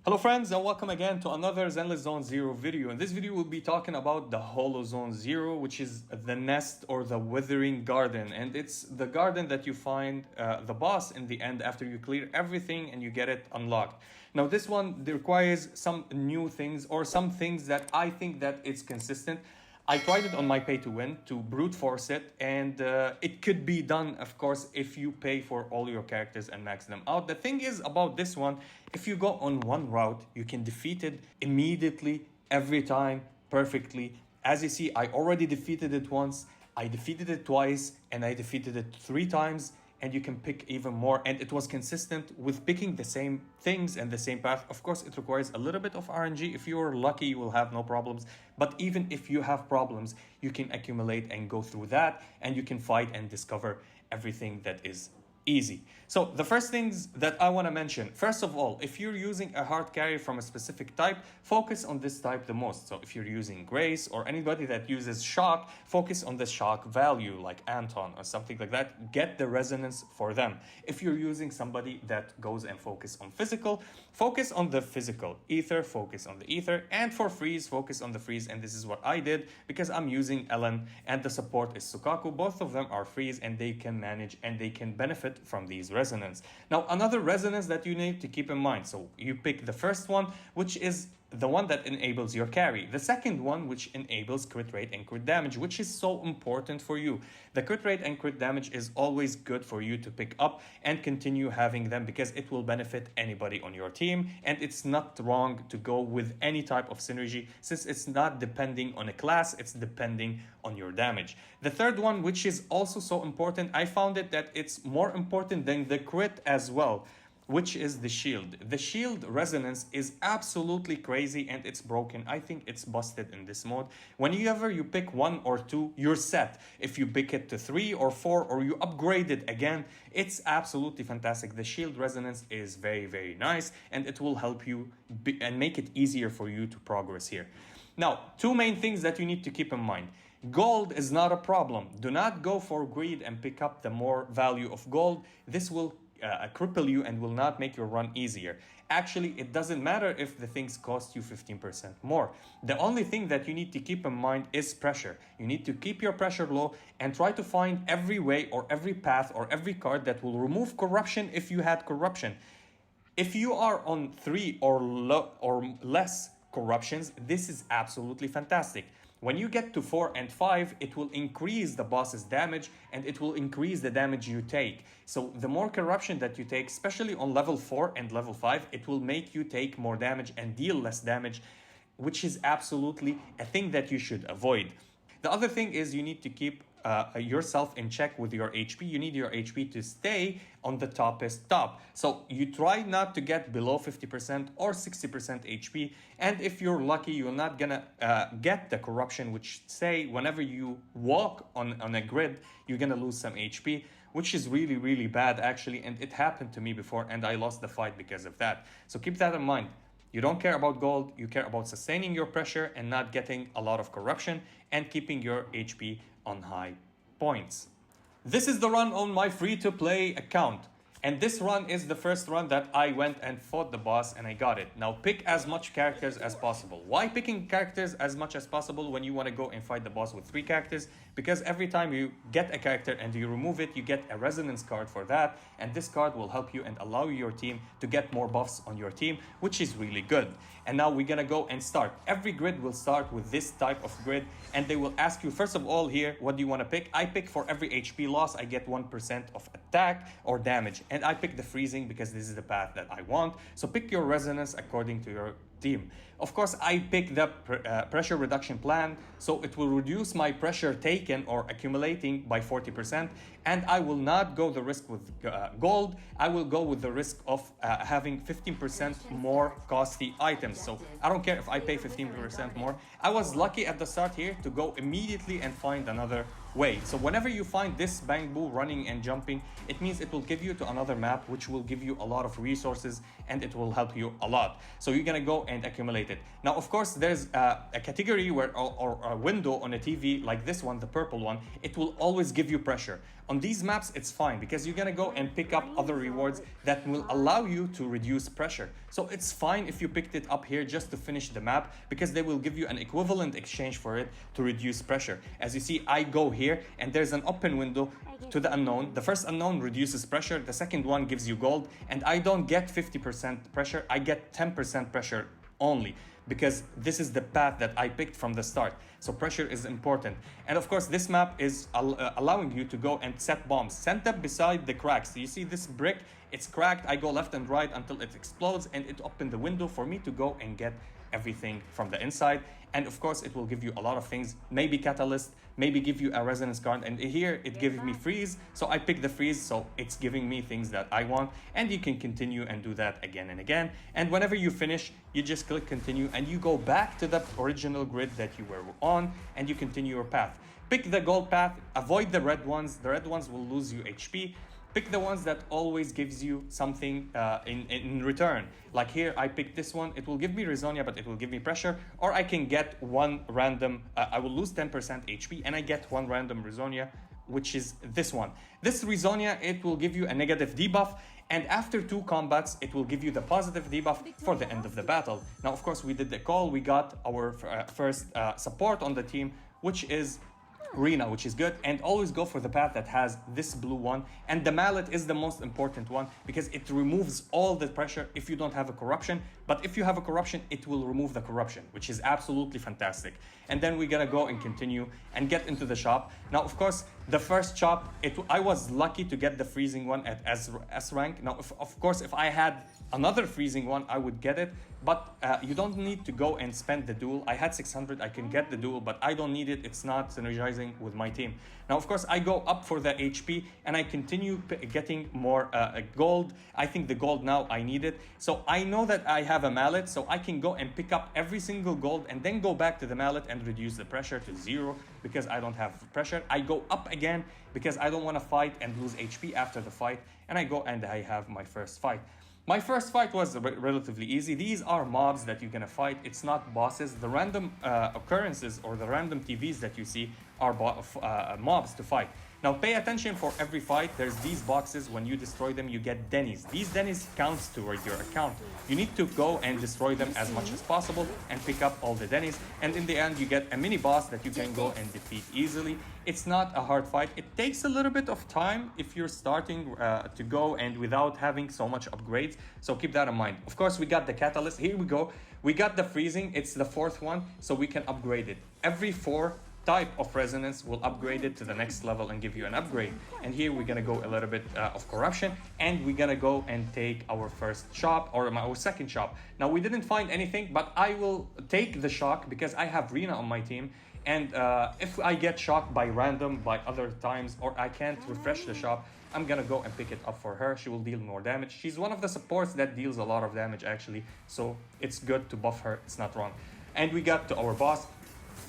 Hello friends and welcome again to another Zenless Zone Zero video. In this video we'll be talking about the Holo Zone Zero, which is the nest or the Withering garden, and it's the garden that you find the boss in the end after you clear everything and you get it unlocked. Now this one requires some new things or some things that I think that it's consistent. I tried it on my pay to win to brute force it, and it could be done, of course, if you pay for all your characters and max them out. The thing is about this one, if you go on one route, you can defeat it immediately, every time, perfectly. As you see, I already defeated it once, I defeated it twice, and I defeated it 3 times. And you can pick even more, and it was consistent with picking the same things and the same path. Of course, it requires a little bit of RNG. If you're lucky, you will have no problems, but even if you have problems, you can accumulate and go through that, and you can fight and discover everything that is easy. So the first things that I want to mention, first of all, if you're using a hard carry from a specific type, focus on this type the most. So if you're using Grace or anybody that uses shock, focus on the shock value like Anton or something like that. Get the resonance for them. If you're using somebody that goes and focus on physical, focus on the physical. Ether, focus on the ether, and for freeze, focus on the freeze. And this is what I did because I'm using Ellen and the support is Sukaku. Both of them are freeze and they can manage and they can benefit from these resonance. Now another resonance that you need to keep in mind, so you pick the first one, which is the one that enables your carry. The second one, which enables crit rate and crit damage, which is so important for you. The crit rate and crit damage is always good for you to pick up and continue having them because it will benefit anybody on your team, and it's not wrong to go with any type of synergy since it's not depending on a class, it's depending on your damage. The third one, which is also so important, I found it that it's more important than the crit as well, which is the shield. The shield resonance is absolutely crazy and it's broken. I think it's busted in this mode. Whenever you pick 1 or 2, you're set. If you pick it to 3 or 4 or you upgrade it again, it's absolutely fantastic. The shield resonance is very, very nice and it will help you and make it easier for you to progress here. Now, 2 main things that you need to keep in mind. Gold is not a problem. Do not go for greed and pick up the more value of gold. This will cripple you and will not make your run easier. Actually, it doesn't matter if the things cost you 15% more. The only thing that you need to keep in mind is pressure. You need to keep your pressure low and try to find every way or every path or every card that will remove corruption if you had corruption. If you are on 3 or less corruptions, this is absolutely fantastic. When you get to 4 and 5, it will increase the boss's damage and it will increase the damage you take. So the more corruption that you take, especially on level 4 and level 5, it will make you take more damage and deal less damage, which is absolutely a thing that you should avoid. The other thing is you need to keep yourself in check with your HP. You need your HP to stay on the toppest top. So you try not to get below 50% or 60% HP. And if you're lucky, you're not gonna get the corruption, which say whenever you walk on a grid, you're gonna lose some HP, which is really, really bad actually. And it happened to me before and I lost the fight because of that. So keep that in mind. You don't care about gold, you care about sustaining your pressure and not getting a lot of corruption and keeping your HP on high points. This is the run on my free-to-play account. And this run is the first run that I went and fought the boss and I got it. Now pick as much characters as possible. Why picking characters as much as possible when you want to go and fight the boss with 3 characters? Because every time you get a character and you remove it, you get a resonance card for that. And this card will help you and allow your team to get more buffs on your team, which is really good. And now we're gonna go and start. Every grid will start with this type of grid and they will ask you first of all here, what do you want to pick? I pick for every HP loss, I get 1% of attack or damage. And I pick the freezing because this is the path that I want. So pick your resonance according to your team. Of course, I pick the pressure reduction plan, so it will reduce my pressure taken or accumulating by 40%, and I will not go the risk with gold. I will go with the risk of having 15% more costly items. So I don't care if I pay 15% more. I was lucky at the start here to go immediately and find another way. So whenever you find this Bang Boo running and jumping, it means it will give you to another map, which will give you a lot of resources and it will help you a lot. So you're gonna go and accumulate it. Now, of course, there's a category where, or a window on a TV like this one, the purple one, it will always give you pressure. On these maps, it's fine because you're gonna go and pick up other rewards that will allow you to reduce pressure. So it's fine if you picked it up here just to finish the map, because they will give you an equivalent exchange for it to reduce pressure. As you see, I go here and there's an open window to the unknown. The first unknown reduces pressure, the second one gives you gold, and I don't get 50% pressure, I get 10% pressure only, because this is the path that I picked from the start. So pressure is important. And of course, this map is allowing you to go and set bombs. Set them beside the cracks. So you see this brick, it's cracked. I go left and right until it explodes, and it opened the window for me to go and get everything from the inside. And of course, it will give you a lot of things, maybe catalyst, maybe give you a resonance card, and here it gives me freeze, so I pick the freeze, so it's giving me things that I want, and you can continue and do that again and again. And whenever you finish, you just click continue and you go back to the original grid that you were on, and you continue your path. Pick the gold path, avoid the red ones will lose you HP. Pick the ones that always gives you something in return. Like here, I picked this one. It will give me Resonia, but it will give me pressure. Or I can get one random, I will lose 10% HP, and I get one random Resonia, which is this one. This Resonia, it will give you a negative debuff, and after 2 combats, it will give you the positive debuff for the end of the battle. Now, of course, we did the call. We got our first support on the team, which is Rena, which is good. And always go for the path that has this blue one, and the mallet is the most important one because it removes all the pressure if you don't have a corruption. But if you have a corruption, it will remove the corruption, which is absolutely fantastic. And then we're gonna go and continue and get into the shop. Now, of course, the first shop, I was lucky to get the freezing one at S rank. Now, of course, if I had another freezing one, I would get it, but you don't need to go and spend the duel. I had 600, I can get the duel, but I don't need it. It's not synergizing with my team. Now, of course, I go up for the HP and I continue getting more gold. I think the gold now I need it. So I know that I have a mallet, so I can go and pick up every single gold and then go back to the mallet and reduce the pressure to 0 because I don't have pressure. I go up again because I don't want to fight and lose HP after the fight. And I go and I have my first fight. My first fight was relatively easy. These are mobs that you're gonna fight. It's not bosses. The random occurrences or the random TVs that you see are mobs to fight. Now pay attention for every fight. There's these boxes. When you destroy them, you get dennies. These dennies counts toward your account. You need to go and destroy them as much as possible and pick up all the dennies. And in the end, you get a mini boss that you can go and defeat easily. It's not a hard fight. It takes a little bit of time if you're starting to go and without having so much upgrades. So keep that in mind. Of course, we got the catalyst. Here we go. We got the freezing. It's the 4th one, so we can upgrade it. Every 4 type of resonance will upgrade it to the next level and give you an upgrade. And here we're gonna go a little bit of corruption, and we're gonna go and take our first shop or our second shop. Now we didn't find anything, but I will take the shock because I have Rena on my team. And if I get shocked by random by other times, or I can't refresh the shop, I'm gonna go and pick it up for her. She will deal more damage. She's one of the supports that deals a lot of damage actually, so it's good to buff her. It's not wrong. And we got to our boss.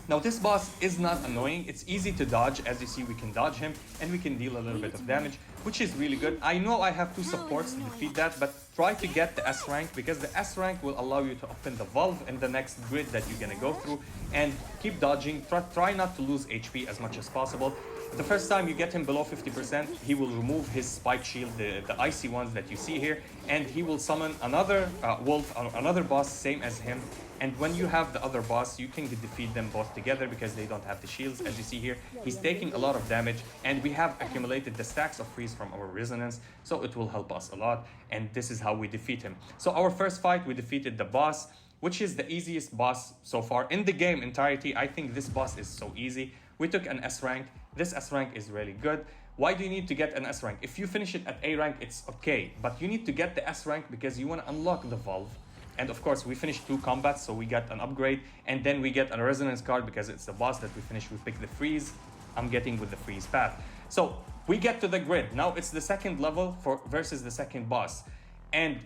Now this boss is not annoying. It's easy to dodge. As you see, we can dodge him and we can deal a little bit of damage, which is really good. I know I have 2 supports to defeat that, but try to get the S rank because the S rank will allow you to open the valve in the next grid that you're gonna go through, and keep dodging. Try not to lose HP as much as possible. The first time you get him below 50%, he will remove his spike shield, the icy ones that you see here, and he will summon another wolf, another boss, same as him. And when you have the other boss, you can defeat them both together because they don't have the shields. As you see here, he's taking a lot of damage, and we have accumulated the stacks of freeze from our resonance, so it will help us a lot. And this is how we defeat him. So our first fight, we defeated the boss, which is the easiest boss so far in the game entirety. I think this boss is so easy. We took an S rank. This S rank is really good. Why do you need to get an S rank? If you finish it at A rank, it's okay, but you need to get the S rank because you want to unlock the valve. And of course, we finished 2 combats, so we got an upgrade. And then we get a resonance card because it's the boss that we finished. We pick the freeze. I'm getting with the freeze path. So we get to the grid. Now it's the 2nd level versus the 2nd boss. And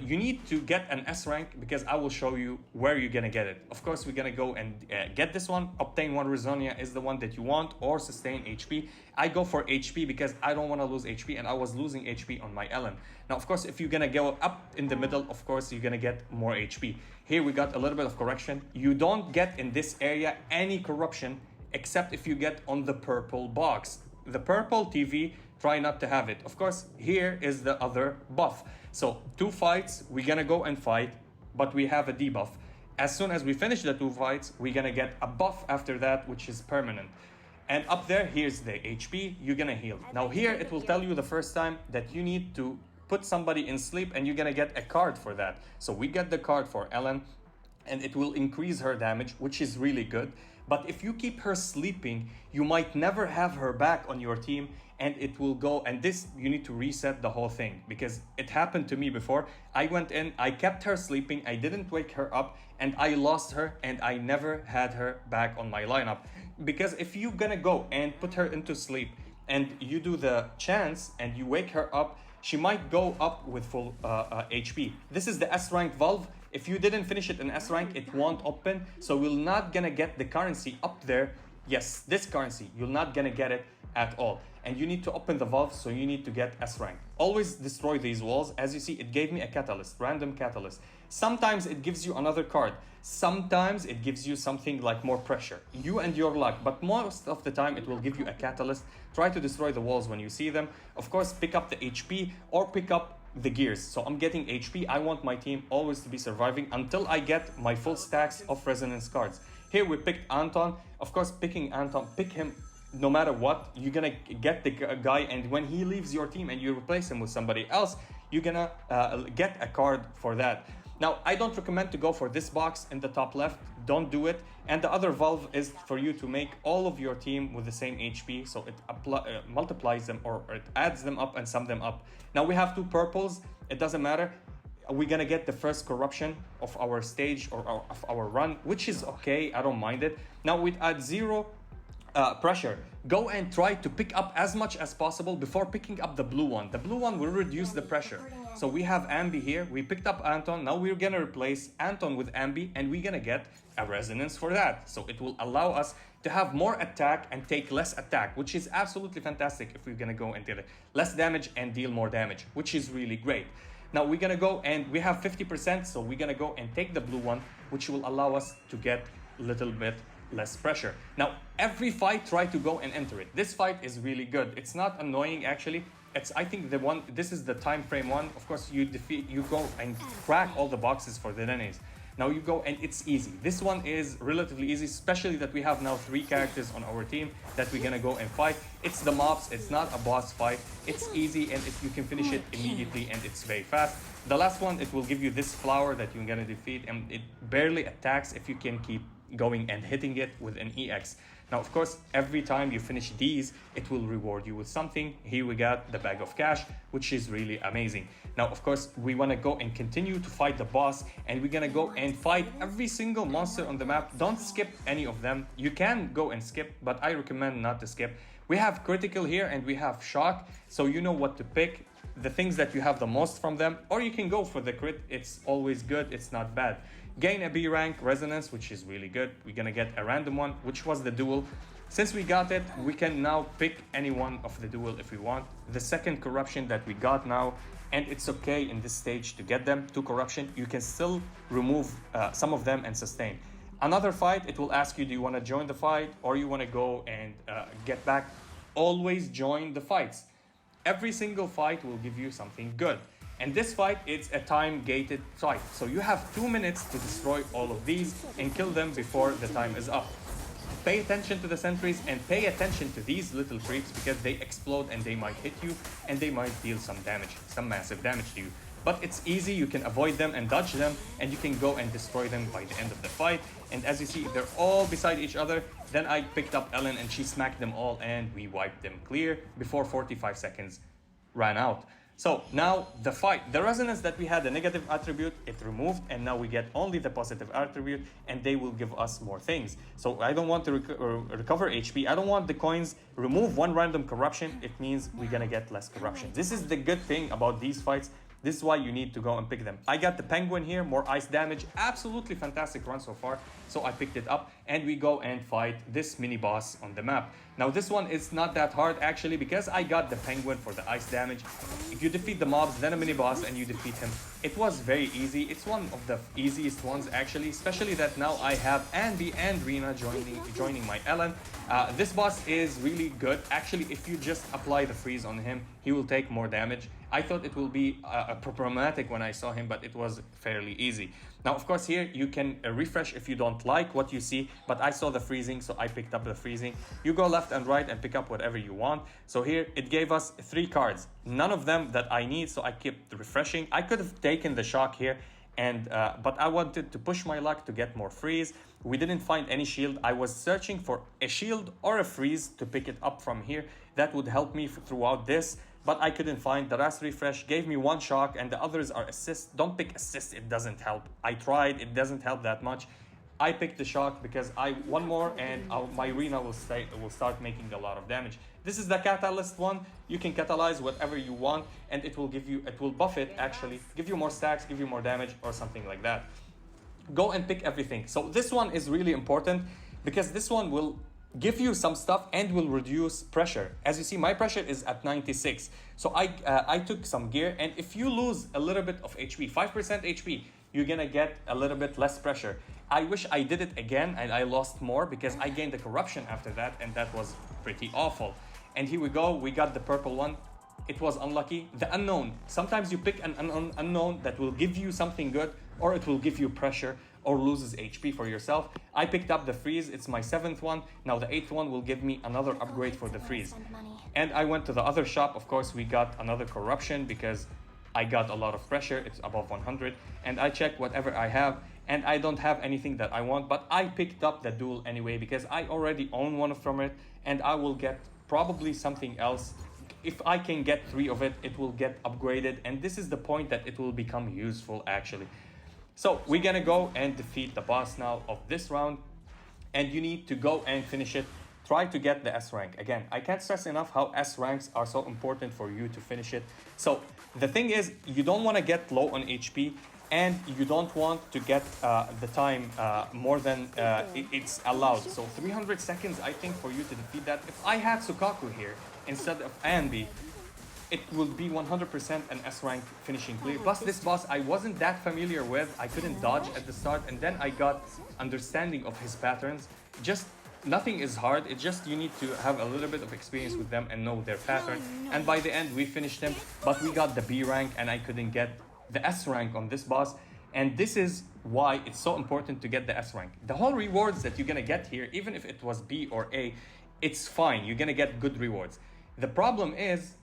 you need to get an S rank, because I will show you where you're gonna get it. Of course, we're gonna go and get this one. Obtain 1 Resonia is the one that you want, or sustain HP. I go for HP because I don't want to lose HP, and I was losing HP on my Ellen. Now, of course, if you're gonna go up in the middle, of course, you're gonna get more HP. Here we got a little bit of correction. You don't get in this area any corruption except if you get on the purple box. The purple TV, try not to have it. Of course, here is the other buff. So 2 fights, we're gonna go and fight, but we have a debuff. As soon as we finish the 2 fights, we're gonna get a buff after that, which is permanent. And up there, here's the HP, you're gonna heal. Now here, it will tell you the first time that you need to put somebody in sleep, and you're gonna get a card for that. So we get the card for Ellen, and it will increase her damage, which is really good. But if you keep her sleeping, you might never have her back on your team, and it will go, and this, you need to reset the whole thing, because it happened to me before. I went in, I kept her sleeping, I didn't wake her up, and I lost her, and I never had her back on my lineup. Because if you're gonna go and put her into sleep, and you do the chance, and you wake her up, she might go up with full HP. This is the S rank valve. If you didn't finish it in S rank, it won't open. So we're not gonna get the currency up there. Yes, this currency, you're not gonna get it at all. And you need to open the valve, so you need to get S rank. Always destroy these walls. As you see, it gave me a catalyst, random catalyst. Sometimes it gives you another card. Sometimes it gives you something like more pressure. You and your luck, but most of the time it will give you a catalyst. Try to destroy the walls when you see them. Of course, pick up the HP or pick up the gears. So I'm getting HP. I want my team always to be surviving until I get my full stacks of resonance cards. Here we picked Anton. Of course, picking Anton, pick him no matter what. You're gonna get the guy, and when he leaves your team and you replace him with somebody else, you're gonna get a card for that. Now, I don't recommend to go for this box in the top left. Don't do it. And the other valve is for you to make all of your team with the same HP, so it multiplies them, or it adds them up and sum them up. Now we have 2 purples. It doesn't matter. We're gonna get the first corruption of our stage, or of our run, which is okay. I don't mind it. Now we add 0 pressure. Go and try to pick up as much as possible before picking up the blue one. The blue one will reduce the pressure. So we have Ambi here. We picked up Anton. Now we're gonna replace Anton with Ambi, and we're gonna get a resonance for that. So it will allow us to have more attack and take less attack, which is absolutely fantastic if we're gonna go and deal less damage and deal more damage, which is really great. Now we're gonna go, and we have 50%, so we're gonna go and take the blue one, which will allow us to get a little bit less pressure. Now, every fight, try to go and enter it. This fight is really good. It's not annoying, actually. It's, I think, the one, this is the time frame one. Of course, you go and crack all the boxes for the Denny's. Now you go, and it's easy. This one is relatively easy, especially that we have now 3 characters on our team that we're gonna go and fight. It's the mobs, it's not a boss fight. It's easy, and you can finish it immediately, and it's very fast. The last one, it will give you this flower that you're gonna defeat, and it barely attacks if you can keep going and hitting it with an EX. Now, of course, every time you finish these, it will reward you with something. Here we got the bag of cash, which is really amazing. Now, of course, we want to go and continue to fight the boss, and we're gonna go and fight every single monster on the map. Don't skip any of them. You can go and skip, but I recommend not to skip. We have critical here, and we have shock, so you know what to pick, the things that you have the most from them, or you can go for the crit. It's always good, it's not bad. Gain a B rank resonance, which is really good. We're gonna get a random one, which was the duel. Since we got it, we can now pick any one of the duel if we want. The second corruption that we got now, and it's okay in this stage to get them to corruption. You can still remove some of them and sustain. Another fight, it will ask you, do you want to join the fight, or you want to go and get back? Always join the fights. Every single fight will give you something good. And this fight, it's a time-gated fight. So you have 2 minutes to destroy all of these and kill them before the time is up. Pay attention to the sentries, and pay attention to these little creeps, because they explode and they might hit you, and they might deal some damage, some massive damage to you. But it's easy, you can avoid them and dodge them, and you can go and destroy them by the end of the fight. And as you see, they're all beside each other. Then I picked up Ellen, and she smacked them all, and we wiped them clear before 45 seconds ran out. So now the fight, the resonance that we had, the negative attribute, it removed, and now we get only the positive attribute, and they will give us more things. So I don't want to recover HP. I don't want the coins. Remove 1 random corruption. It means we're gonna get less corruption. This is the good thing about these fights. This is why you need to go and pick them. I got the penguin here, more ice damage, absolutely fantastic run so far. So I picked it up and we go and fight this mini boss on the map. Now this one is not that hard actually because I got the penguin for the ice damage. If you defeat the mobs, then a mini boss and you defeat him, it was very easy. It's one of the easiest ones actually, especially that now I have Andy and Rena joining my Ellen. This boss is really good. Actually, if you just apply the freeze on him, he will take more damage. I thought it will be problematic when I saw him, but it was fairly easy. Now, of course, here you can refresh if you don't like what you see, but I saw the freezing, so I picked up the freezing. You go left and right and pick up whatever you want. So here it gave us 3 cards, none of them that I need, so I kept refreshing. I could have taken the shock here, and but I wanted to push my luck to get more freeze. We didn't find any shield. I was searching for a shield or a freeze to pick it up from here. That would help me throughout this, but I couldn't find. The last refresh gave me 1 shock and the others are assist. Don't pick assist, it doesn't help. I tried, it doesn't help that much. I picked the shock because one more and my Rena will start making a lot of damage. This is the catalyst one. You can catalyze whatever you want and it will buff it actually, give you more stacks, give you more damage or something like that. Go and pick everything. So this one is really important because this one will give you some stuff and will reduce pressure. As you see, my pressure is at 96. So I took some gear, and if you lose a little bit of HP, 5% HP, you're gonna get a little bit less pressure. I wish I did it again and I lost more because I gained the corruption after that, and that was pretty awful. And here we go, we got the purple one. It was unlucky. The unknown. Sometimes you pick an unknown that will give you something good, or it will give you pressure or loses HP for yourself. I picked up the freeze. It's my 7th one. Now the 8th one will give me another upgrade for the freeze. And I went to the other shop. Of course, we got another corruption because I got a lot of pressure. It's above 100. And I checked whatever I have, and I don't have anything that I want, but I picked up the duel anyway because I already own one from it, and I will get probably something else. If I can get 3 of it, it will get upgraded, and this is the point that it will become useful actually. So we're gonna go and defeat the boss now of this round, and you need to go and finish it. Try to get the S rank. Again, I can't stress enough how S ranks are so important for you to finish it. So the thing is, you don't want to get low on HP, and you don't want to get the time more than it's allowed. So 300 seconds, I think, for you to defeat that. If I had Sukaku here instead of Anbi, it will be 100% an S rank finishing clear. Plus this boss I wasn't that familiar with. I couldn't dodge at the start, and then I got understanding of his patterns. Just nothing is hard. It's just you need to have a little bit of experience with them and know their pattern. And by the end we finished him, but we got the B rank and I couldn't get the S rank on this boss. And this is why it's so important to get the S rank. The whole rewards that you're gonna get here, even if it was B or A, it's fine. You're gonna get good rewards. The problem is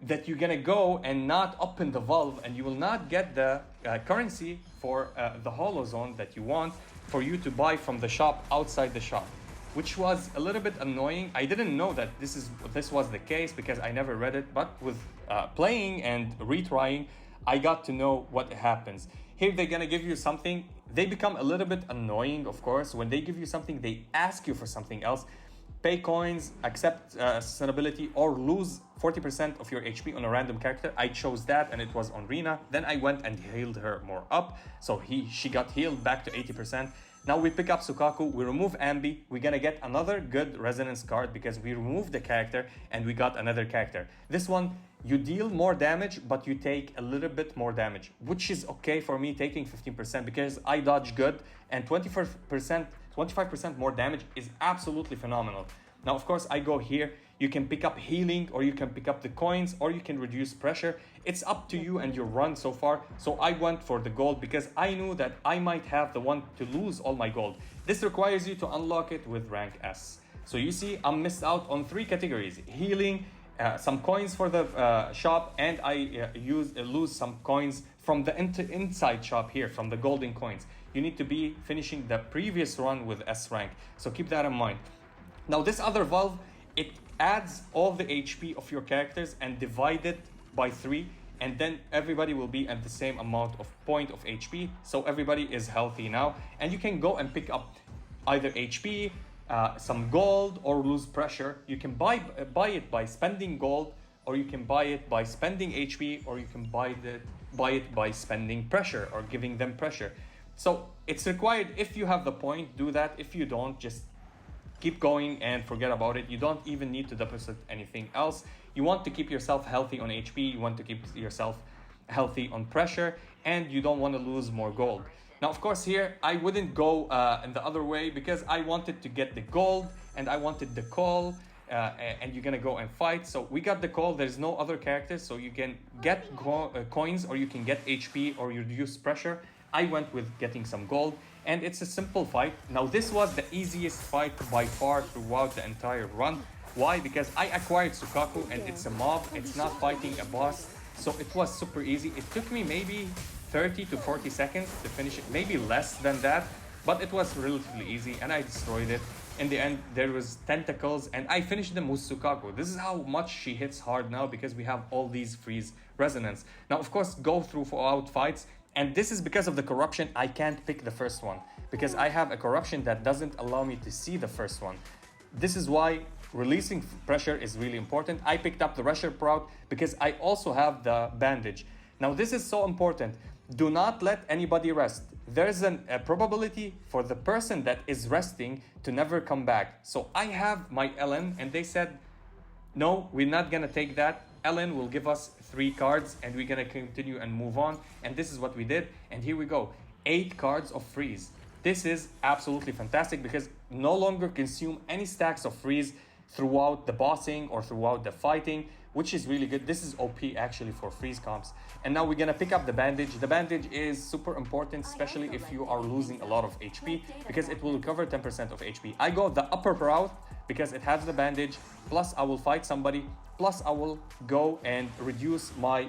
that you're gonna go and not open the valve, and you will not get the currency for the holo zone that you want for you to buy from the shop outside the shop, which was a little bit annoying. I didn't know that this was the case because I never read it, but with playing and retrying, I got to know what happens. Here they're gonna give you something. They become a little bit annoying, of course. When they give you something, they ask you for something else. Pay coins, accept sustainability, or lose 40% of your HP on a random character. I chose that, and it was on Rena. Then I went and healed her more up, so she got healed back to 80%. Now we pick up Sukaku, we remove Ambi, we're gonna get another good resonance card because we removed the character and we got another character. This one, you deal more damage, but you take a little bit more damage, which is okay for me, taking 15% because I dodge good, and 25% more damage is absolutely phenomenal. Now, of course, I go here. You can pick up healing, or you can pick up the coins, or you can reduce pressure. It's up to you and your run so far. So I went for the gold because I knew that I might have the one to lose all my gold. This requires you to unlock it with rank S. So you see, I'm missed out on 3 categories: healing, some coins for the shop, and I lose some coins from the inside shop here, from the golden coins. You need to be finishing the previous run with S rank. So keep that in mind. Now this other valve, it adds all the HP of your characters and divide it by 3, and then everybody will be at the same amount of point of HP. So everybody is healthy now, and you can go and pick up either HP, some gold, or lose pressure. You can buy it by spending gold, or you can buy it by spending HP, or you can buy it buy it by spending pressure or giving them pressure. So it's required. If you have the point, do that. If you don't, just keep going and forget about it. You don't even need to deposit anything else. You want to keep yourself healthy on HP, you want to keep yourself healthy on pressure, and you don't want to lose more gold. Now, of course, here I wouldn't go in the other way because I wanted to get the gold and I wanted the call, and you're gonna go and fight. So we got the call. There's no other characters, so you can get coins, or you can get HP, or you reduce pressure. I went with getting some gold, and it's a simple fight. Now, this was the easiest fight by far throughout the entire run. Why? Because I acquired Sukaku, and it's a mob. It's not fighting a boss, so it was super easy. It took me maybe 30 to 40 seconds to finish it, maybe less than that, but it was relatively easy, and I destroyed it. In the end, there was tentacles, and I finished them with Sukaku. This is how much she hits hard now, because we have all these freeze resonance. Now, of course, go through Fallout fights, and this is because of the corruption. I can't pick the first one because I have a corruption that doesn't allow me to see the first one. This is why releasing pressure is really important. I picked up the Rusher Proud because I also have the bandage. Now, this is so important. Do not let anybody rest. There's a probability for the person that is resting to never come back. So I have my Ellen, and they said, no, we're not gonna take that. Ellen will give us 3 cards and we're gonna continue and move on. And this is what we did. And here we go, 8 cards of freeze. This is absolutely fantastic because no longer consume any stacks of freeze throughout the bossing or throughout the fighting, which is really good. This is OP actually for freeze comps. And now we're gonna pick up the bandage. The bandage is super important, especially if you are losing a lot of HP, because it will recover 10% of HP. I go the upper route because it has the bandage, plus I will fight somebody, plus I will go and reduce my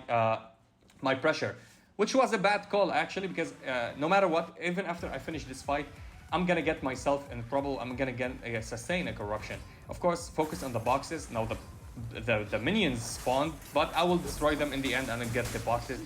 my pressure, which was a bad call actually, because no matter what, even after I finish this fight, I'm gonna get myself in trouble. I'm gonna get sustain a corruption. Of course, focus on the boxes. Now the minions spawn, but I will destroy them in the end and then get the boxes.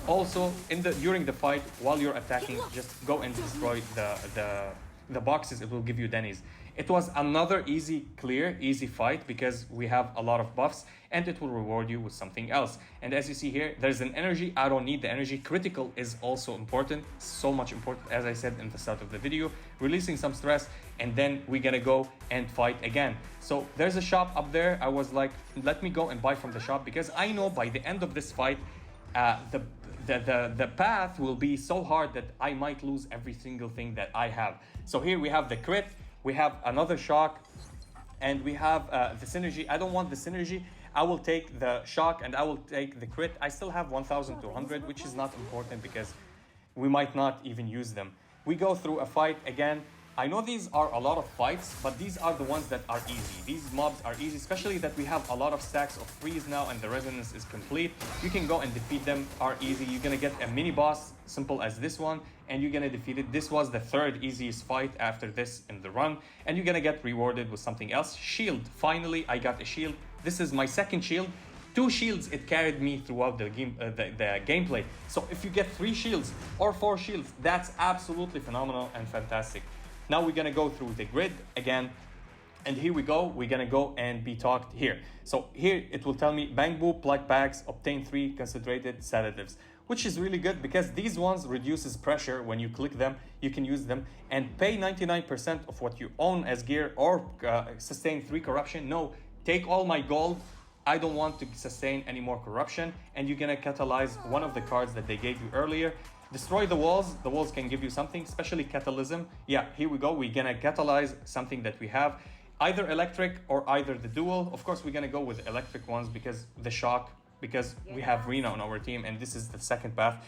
Also, during the fight, while you're attacking, just go and destroy the boxes. It will give you Denny's. It was another easy fight because we have a lot of buffs, and it will reward you with something else. And as you see here, there's an energy. I don't need the energy. Critical is also important, so much important, as I said in the start of the video, releasing some stress, and then we're gonna go and fight again. So there's a shop up there. I was like, let me go and buy from the shop, because I know by the end of this fight, the path will be so hard that I might lose every single thing that I have. So here we have the crit, we have another shock, and we have the synergy. I don't want the synergy. I will take the shock and I will take the crit. I still have 1,200, which is not important because we might not even use them. We go through a fight again. I know these are a lot of fights, but these are the ones that are easy. These mobs are easy, especially that we have a lot of stacks of freeze now and the resonance is complete. You can go and defeat them, are easy. You're gonna get a mini boss, simple as this one, and you're gonna defeat it. This was the 3rd easiest fight after this in the run, and you're gonna get rewarded with something else. Shield, finally I got a shield. This is my 2nd shield. 2 shields, it carried me throughout the game, the gameplay. So if you get 3 shields or 4 shields, that's absolutely phenomenal and fantastic. Now we're gonna go through the grid again, and here we go. We're gonna go and be talked here. So here it will tell me Bamboo plug packs, obtain 3 concentrated sedatives, which is really good because these ones reduces pressure. When you click them, you can use them and pay 99% of what you own as gear, or sustain 3 corruption. No, take all my gold. I don't want to sustain any more corruption, and you're gonna catalyze one of the cards that they gave you earlier. Destroy the walls. The walls can give you something, especially catalysm. Yeah, here we go. We're gonna catalyze something that we have, either electric or either the dual. Of course, we're gonna go with electric ones because the shock, because we have Rena on our team, and this is the 2nd path.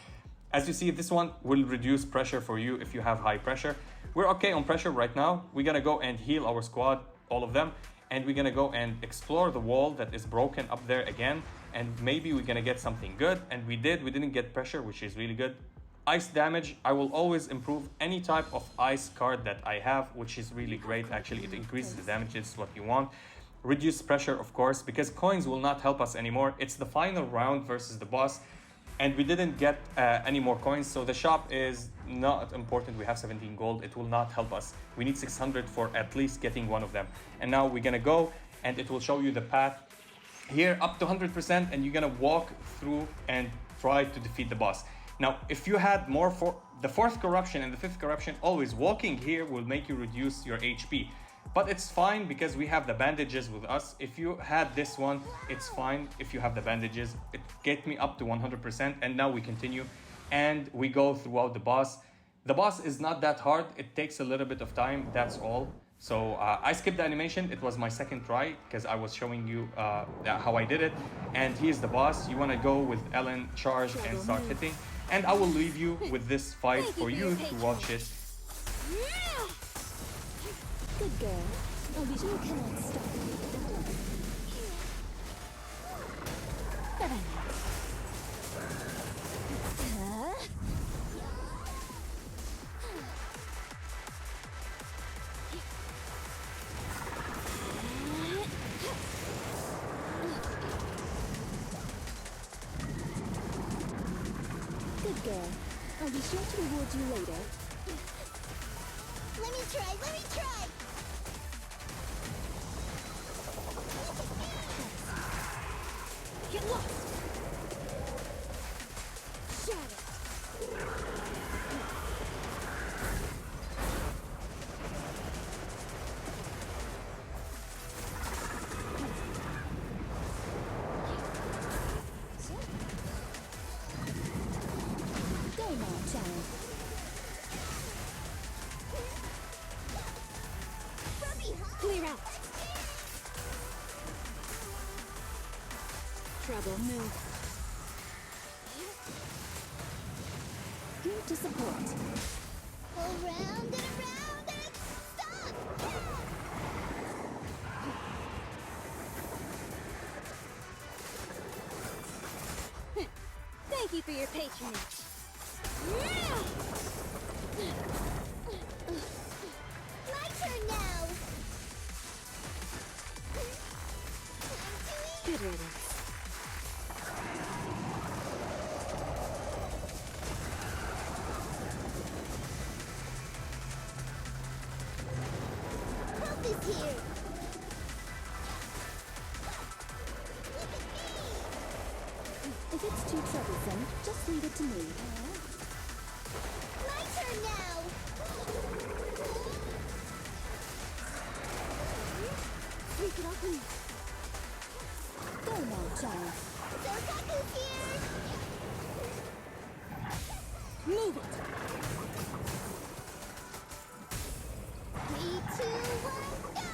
As you see, this one will reduce pressure for you if you have high pressure. We're okay on pressure right now. We're gonna go and heal our squad, all of them, and we're gonna go and explore the wall that is broken up there again, and maybe we're gonna get something good. And we didn't get pressure, which is really good. Ice damage, I will always improve any type of ice card that I have, which is really great. Actually, it increases the damage. It's what you want. Reduce pressure, of course, because coins will not help us anymore. It's the final round versus the boss, and we didn't get any more coins, so the shop is not important. We have 17 gold. It will not help us. We need 600 for at least getting one of them. And now we're gonna go, and it will show you the path here up to 100%, and you're gonna walk through and try to defeat the boss. Now, if you had more for the fourth corruption and the fifth corruption, always walking here will make you reduce your HP. But it's fine because we have the bandages with us. If you had this one, it's fine. If you have the bandages, it get me up to 100%. And now we continue and we go throughout the boss. The boss is not that hard. It takes a little bit of time, that's all. So I skipped the animation. It was my second try because I was showing you how I did it. And here's the boss. You want to go with Ellen, charge, and start hitting. And I will leave you with this fight for you to watch it. Good girl. Oh, you cannot stop. Good girl. I'll be sure to reward you later. Let me try, let me try! Get lost! Shatter! Go now, child. Clear out! Trouble, move. Here to support. Around and stop! Thank you for your patronage. My turn now! Good riddance. Help is here! If it's too troublesome, just leave it to me. My turn now! Take it off me. Go now, child. Sokaku's here! Move it! 3, 2, 1, go!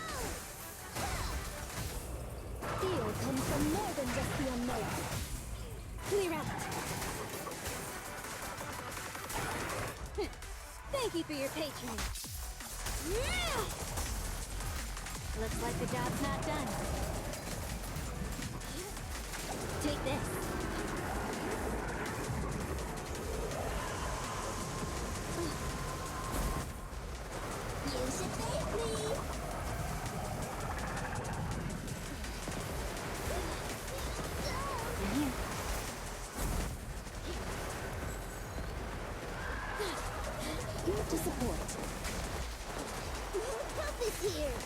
Fear comes from more than just the unknown. Clear out! Thank you for your patronage. Looks like the job's not done. Take this. You should thank me. Here. Here to support. Help is here.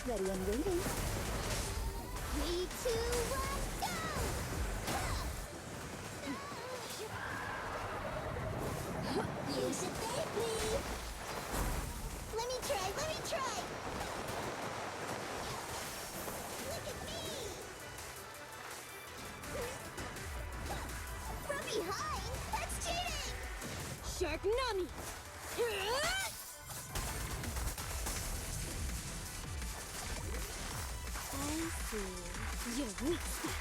Ready and waiting. 3, 2, 1, go! You should thank me. Let me try, let me try. Look at me. From behind? That's cheating. Shark Nami. I see. You're weak spot.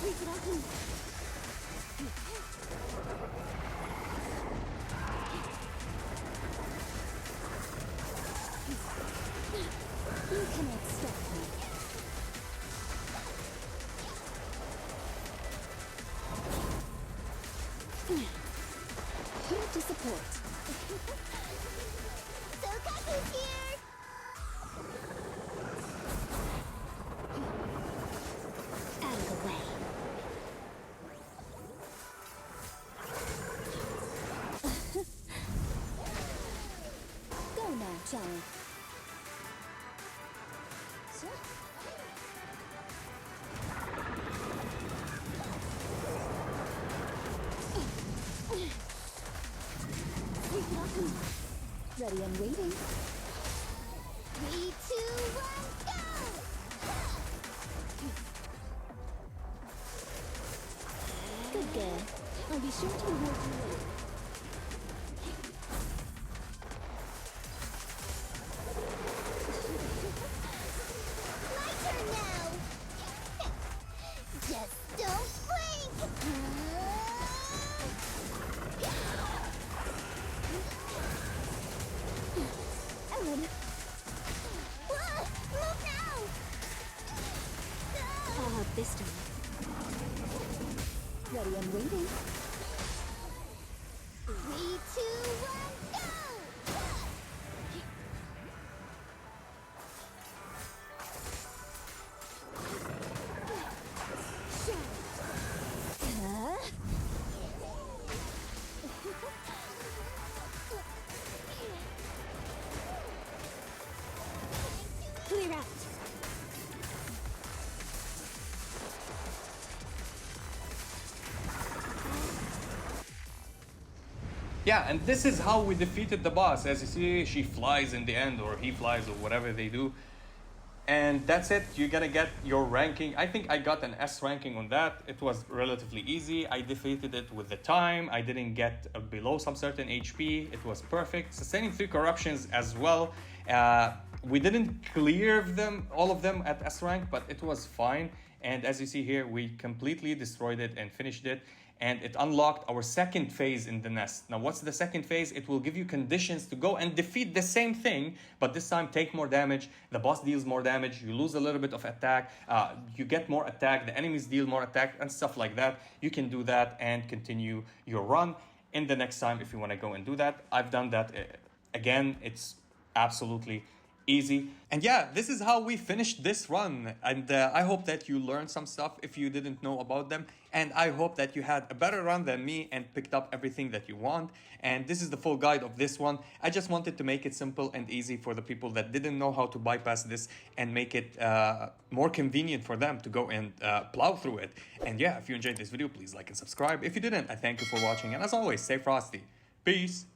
Take it off me. You cannot stop me. Here to support. Sokaku's here! Out of the way. Ready and waiting. 3, 2, 1, go! Good girl. I'll be sure to reward you later. My turn now! Just don't blink! Ellen! Move now! I'll have this time. Ready and waiting. 3, 2, 1, go! Clear out. Yeah, and this is how we defeated the boss. As you see, she flies in the end, or he flies, or whatever they do. And that's it. You're gonna get your ranking. I think I got an S ranking on that. It was relatively easy. I defeated it with the time. I didn't get below some certain HP. It was perfect. Sustaining 3 corruptions as well. We didn't clear them, all of them at S rank, but it was fine. And as you see here, we completely destroyed it and finished it. And it unlocked our second phase in the nest. Now, what's the second phase? It will give you conditions to go and defeat the same thing, but this time take more damage. The boss deals more damage. You lose a little bit of attack. You get more attack. The enemies deal more attack and stuff like that. You can do that and continue your run in the next time if you want to go and do that. I've done that. Again, it's absolutely easy. And yeah, this is how we finished this run. And I hope that you learned some stuff if you didn't know about them. And I hope that you had a better run than me and picked up everything that you want. And this is the full guide of this one. I just wanted to make it simple and easy for the people that didn't know how to bypass this and make it more convenient for them to go and plow through it. And yeah, if you enjoyed this video, please like and subscribe. If you didn't, I thank you for watching. And as always, stay frosty. Peace.